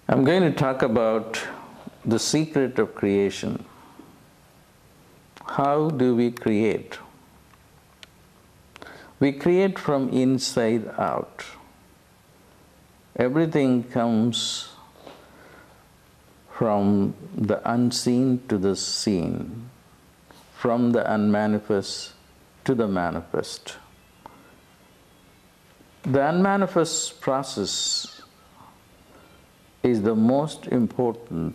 I'm going to talk about the secret of creation. How do we create? We create from inside out. Everything comes from the unseen to the seen, from the unmanifest to the manifest. The unmanifest process is the most important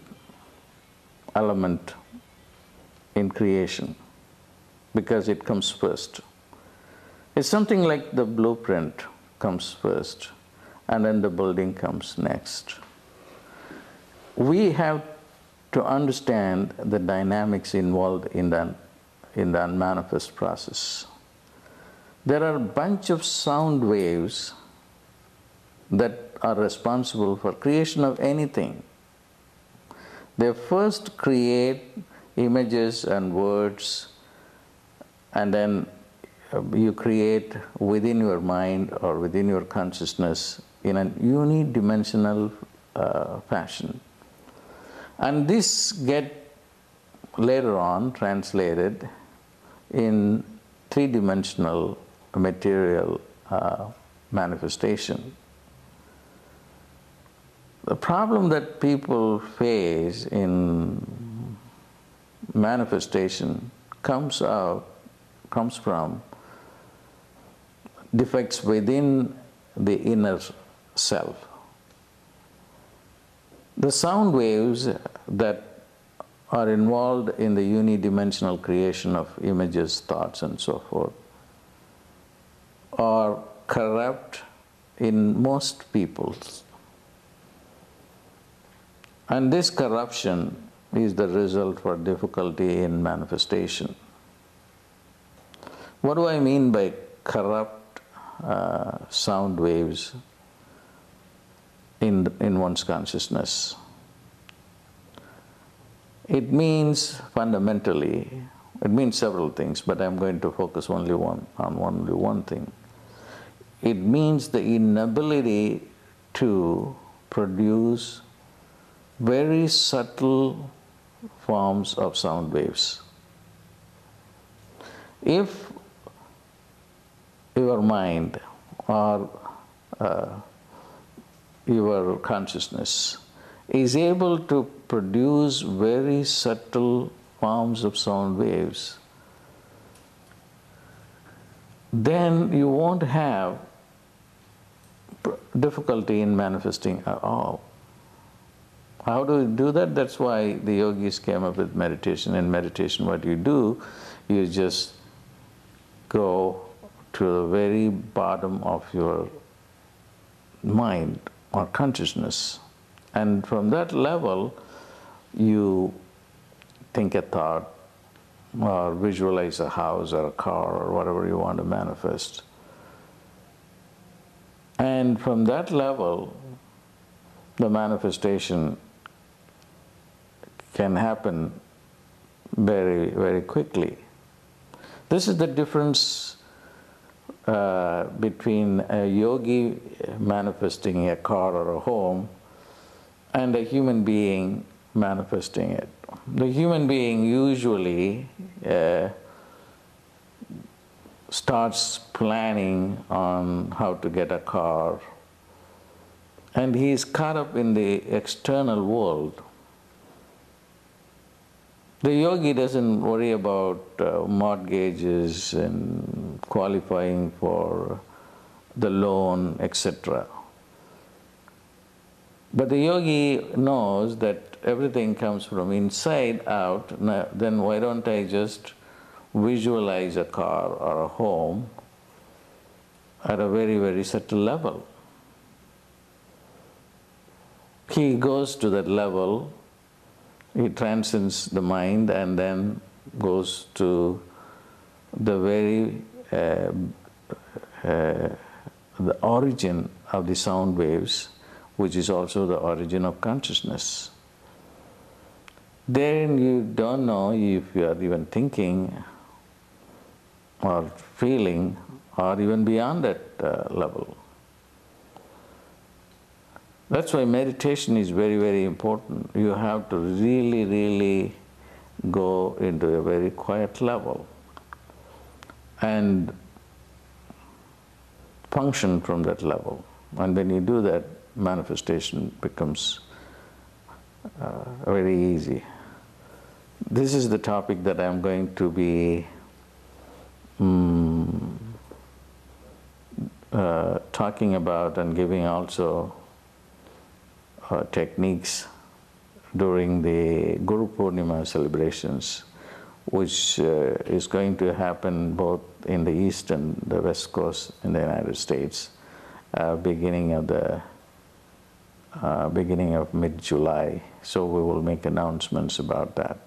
element in creation because it comes first. It's something like the blueprint comes first and then the building comes next. We have to understand the dynamics involved in the unmanifest process. There are a bunch of sound waves that are responsible for creation of anything. They first create images and words, and then you create within your mind or within your consciousness in a unidimensional fashion. And this get later on translated in three-dimensional material manifestation. The problem that people face in manifestation comes from defects within the inner self. The sound waves that are involved in the unidimensional creation of images, thoughts, and so forth are corrupt in most peoples. And this corruption is the result for difficulty in manifestation. What do I mean by corrupt sound waves in one's consciousness? It means fundamentally, it means several things, but I'm going to focus only on one thing. It means the inability to produce very subtle forms of sound waves. If your mind or your consciousness is able to produce very subtle forms of sound waves, then you won't have difficulty in manifesting at all. How do we do that? That's why the yogis came up with meditation. In meditation, what you do, you just go to the very bottom of your mind or consciousness. And from that level, you think a thought or visualize a house or a car or whatever you want to manifest. And from that level, the manifestation can happen very, very quickly. This is the difference between a yogi manifesting a car or a home and a human being manifesting it. The human being usually starts planning on how to get a car, and he is caught up in the external world. The yogi doesn't worry about mortgages and qualifying for the loan, etc. But the yogi knows that everything comes from inside out. Then why don't I just visualize a car or a home at a very, very subtle level? He goes to that level. He transcends the mind and then goes to the very the origin of the sound waves, which is also the origin of consciousness. Then you don't know if you are even thinking or feeling or even beyond that level. That's why meditation is very, very important. You have to really, really go into a very quiet level and function from that level. And when you do that, manifestation becomes very easy. This is the topic that I'm going to be talking about and giving also techniques during the Guru Purnima celebrations, which is going to happen both in the east and the west coast in the United States, beginning of mid-July. So we will make announcements about that.